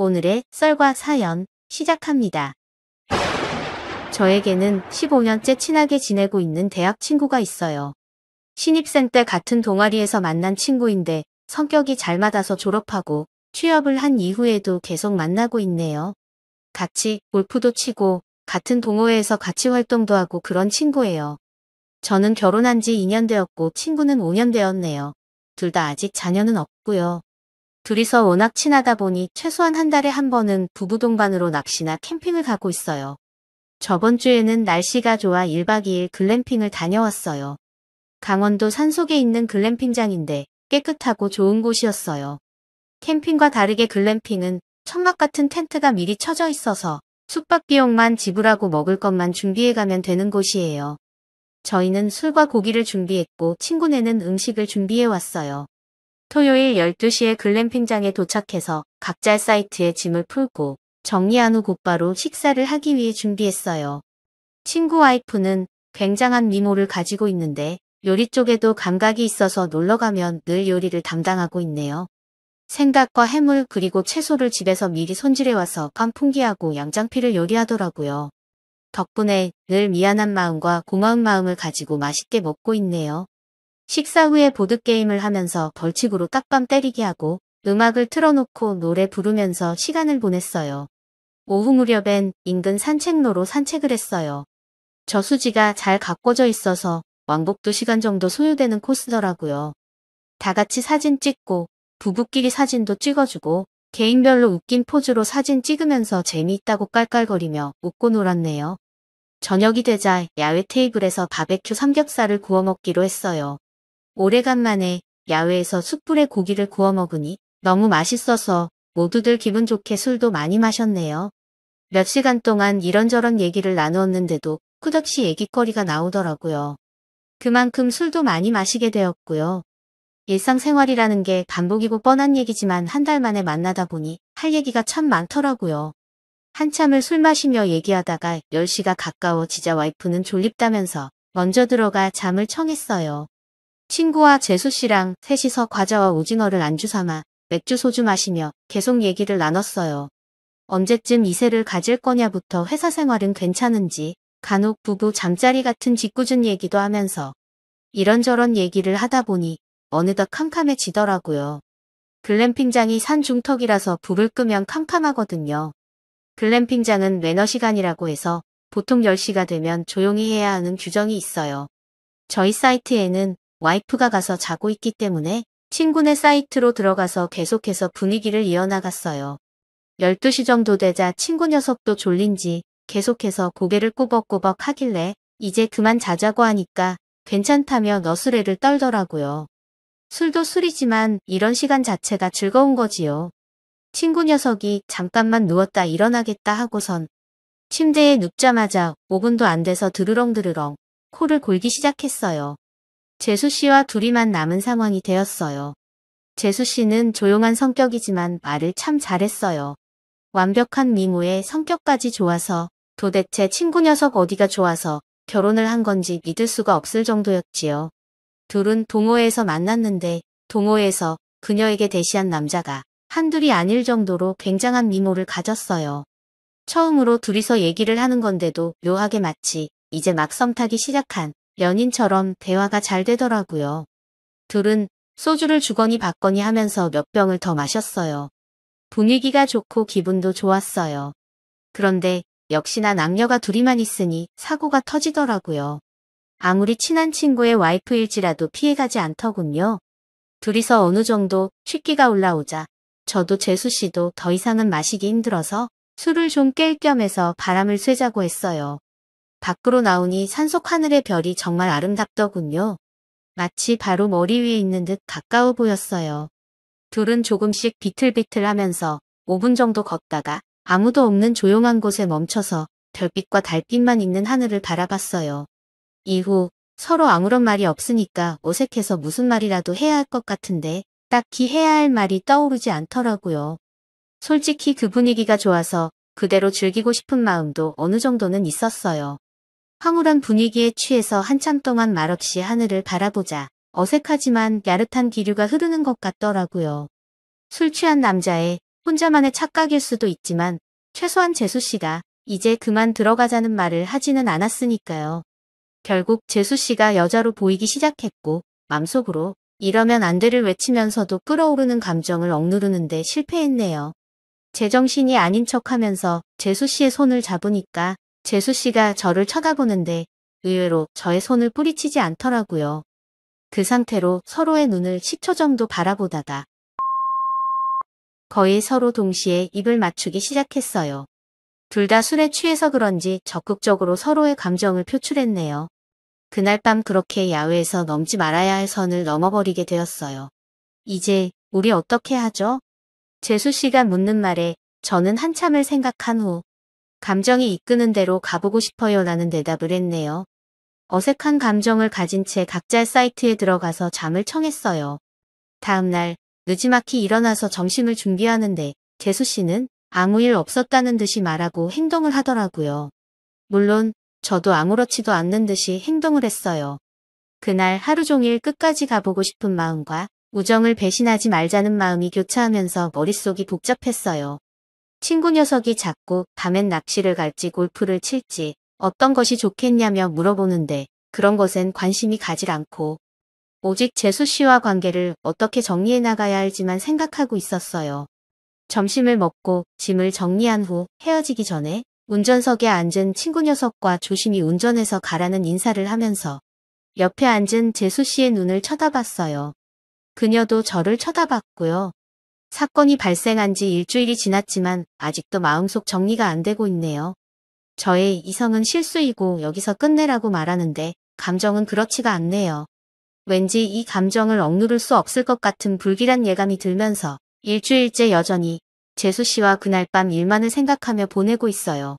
오늘의 썰과 사연 시작합니다. 저에게는 15년째 친하게 지내고 있는 대학 친구가 있어요. 신입생 때 같은 동아리에서 만난 친구인데 성격이 잘 맞아서 졸업하고 취업을 한 이후에도 계속 만나고 있네요. 같이 골프도 치고 같은 동호회에서 같이 활동도 하고 그런 친구예요. 저는 결혼한 지 2년 되었고 친구는 5년 되었네요. 둘 다 아직 자녀는 없고요. 둘이서 워낙 친하다 보니 최소한 한 달에 한 번은 부부 동반으로 낚시나 캠핑을 가고 있어요. 저번 주에는 날씨가 좋아 1박 2일 글램핑을 다녀왔어요. 강원도 산속에 있는 글램핑장인데 깨끗하고 좋은 곳이었어요. 캠핑과 다르게 글램핑은 천막 같은 텐트가 미리 쳐져 있어서 숙박 비용만 지불하고 먹을 것만 준비해 가면 되는 곳이에요. 저희는 술과 고기를 준비했고 친구네는 음식을 준비해 왔어요. 토요일 12시에 글램핑장에 도착해서 각자 사이트에 짐을 풀고 정리한 후 곧바로 식사를 하기 위해 준비했어요. 친구 와이프는 굉장한 미모를 가지고 있는데 요리 쪽에도 감각이 있어서 놀러가면 늘 요리를 담당하고 있네요. 생닭과 해물 그리고 채소를 집에서 미리 손질해와서 깐풍기하고 양장피를 요리하더라고요. 덕분에 늘 미안한 마음과 고마운 마음을 가지고 맛있게 먹고 있네요. 식사 후에 보드게임을 하면서 벌칙으로 딱밤 때리기 하고 음악을 틀어놓고 노래 부르면서 시간을 보냈어요. 오후 무렵엔 인근 산책로로 산책을 했어요. 저수지가 잘 가꿔져 있어서 왕복 2시간 정도 소요되는 코스더라고요. 다 같이 사진 찍고 부부끼리 사진도 찍어주고 개인별로 웃긴 포즈로 사진 찍으면서 재미있다고 깔깔거리며 웃고 놀았네요. 저녁이 되자 야외 테이블에서 바베큐 삼겹살을 구워 먹기로 했어요. 오래간만에 야외에서 숯불에 고기를 구워 먹으니 너무 맛있어서 모두들 기분 좋게 술도 많이 마셨네요. 몇 시간 동안 이런저런 얘기를 나누었는데도 끝없이 얘기거리가 나오더라고요. 그만큼 술도 많이 마시게 되었고요. 일상생활이라는 게 반복이고 뻔한 얘기지만 한 달 만에 만나다 보니 할 얘기가 참 많더라고요. 한참을 술 마시며 얘기하다가 10시가 가까워지자 와이프는 졸립다면서 먼저 들어가 잠을 청했어요. 친구와 재수씨랑 셋이서 과자와 오징어를 안주 삼아 맥주 소주 마시며 계속 얘기를 나눴어요. 언제쯤 이세를 가질 거냐부터 회사 생활은 괜찮은지 간혹 부부 잠자리 같은 짓궂은 얘기도 하면서 이런저런 얘기를 하다 보니 어느덧 캄캄해지더라고요. 글램핑장이 산 중턱이라서 불을 끄면 캄캄하거든요. 글램핑장은 매너 시간이라고 해서 보통 10시가 되면 조용히 해야 하는 규정이 있어요. 저희 사이트에는 와이프가 가서 자고 있기 때문에 친구네 사이트로 들어가서 계속해서 분위기를 이어나갔어요. 12시 정도 되자 친구 녀석도 졸린지 계속해서 고개를 꾸벅꾸벅 하길래 이제 그만 자자고 하니까 괜찮다며 너스레를 떨더라고요. 술도 술이지만 이런 시간 자체가 즐거운 거지요. 친구 녀석이 잠깐만 누웠다 일어나겠다 하고선 침대에 눕자마자 5분도 안 돼서 드르렁드르렁 코를 골기 시작했어요. 재수씨와 둘이만 남은 상황이 되었어요. 재수씨는 조용한 성격이지만 말을 참 잘했어요. 완벽한 미모에 성격까지 좋아서 도대체 친구 녀석 어디가 좋아서 결혼을 한 건지 믿을 수가 없을 정도였지요. 둘은 동호회에서 만났는데 동호회에서 그녀에게 대시한 남자가 한둘이 아닐 정도로 굉장한 미모를 가졌어요. 처음으로 둘이서 얘기를 하는 건데도 묘하게 마치 이제 막 썸 타기 시작한 연인처럼 대화가 잘 되더라고요. 둘은 소주를 주거니 받거니 하면서 몇 병을 더 마셨어요. 분위기가 좋고 기분도 좋았어요. 그런데 역시나 남녀가 둘이만 있으니 사고가 터지더라고요. 아무리 친한 친구의 와이프일지라도 피해가지 않더군요. 둘이서 어느 정도 취기가 올라오자 저도 재수씨도 더 이상은 마시기 힘들어서 술을 좀 깰 겸 해서 바람을 쐬자고 했어요. 밖으로 나오니 산속 하늘의 별이 정말 아름답더군요. 마치 바로 머리 위에 있는 듯 가까워 보였어요. 둘은 조금씩 비틀비틀하면서 5분 정도 걷다가 아무도 없는 조용한 곳에 멈춰서 별빛과 달빛만 있는 하늘을 바라봤어요. 이후 서로 아무런 말이 없으니까 어색해서 무슨 말이라도 해야 할 것 같은데 딱히 해야 할 말이 떠오르지 않더라고요. 솔직히 그 분위기가 좋아서 그대로 즐기고 싶은 마음도 어느 정도는 있었어요. 황홀한 분위기에 취해서 한참 동안 말없이 하늘을 바라보자 어색하지만 야릇한 기류가 흐르는 것 같더라고요. 술 취한 남자의 혼자만의 착각일 수도 있지만 최소한 재수 씨가 이제 그만 들어가자는 말을 하지는 않았으니까요. 결국 재수 씨가 여자로 보이기 시작했고 맘속으로 이러면 안 돼를 외치면서도 끓어오르는 감정을 억누르는데 실패했네요. 제정신이 아닌 척하면서 재수 씨의 손을 잡으니까 재수 씨가 저를 쳐다보는데 의외로 저의 손을 뿌리치지 않더라고요. 그 상태로 서로의 눈을 10초 정도 바라보다가 거의 서로 동시에 입을 맞추기 시작했어요. 둘 다 술에 취해서 그런지 적극적으로 서로의 감정을 표출했네요. 그날 밤 그렇게 야외에서 넘지 말아야 할 선을 넘어버리게 되었어요. 이제 우리 어떻게 하죠? 재수 씨가 묻는 말에 저는 한참을 생각한 후 감정이 이끄는 대로 가보고 싶어요 라는 대답을 했네요. 어색한 감정을 가진 채 각자의 사이트에 들어가서 잠을 청했어요. 다음날 느지막이 일어나서 점심을 준비하는데 재수 씨는 아무 일 없었다는 듯이 말하고 행동을 하더라고요. 물론 저도 아무렇지도 않는 듯이 행동을 했어요. 그날 하루 종일 끝까지 가보고 싶은 마음과 우정을 배신하지 말자는 마음이 교차하면서 머릿속이 복잡했어요. 친구 녀석이 자꾸 밤엔 낚시를 갈지 골프를 칠지 어떤 것이 좋겠냐며 물어보는데 그런 것엔 관심이 가질 않고 오직 재수 씨와 관계를 어떻게 정리해 나가야 할지만 생각하고 있었어요. 점심을 먹고 짐을 정리한 후 헤어지기 전에 운전석에 앉은 친구 녀석과 조심히 운전해서 가라는 인사를 하면서 옆에 앉은 재수 씨의 눈을 쳐다봤어요. 그녀도 저를 쳐다봤고요. 사건이 발생한 지 일주일이 지났지만 아직도 마음속 정리가 안 되고 있네요. 저의 이성은 실수이고 여기서 끝내라고 말하는데 감정은 그렇지가 않네요. 왠지 이 감정을 억누를 수 없을 것 같은 불길한 예감이 들면서 일주일째 여전히 재수 씨와 그날 밤 일만을 생각하며 보내고 있어요.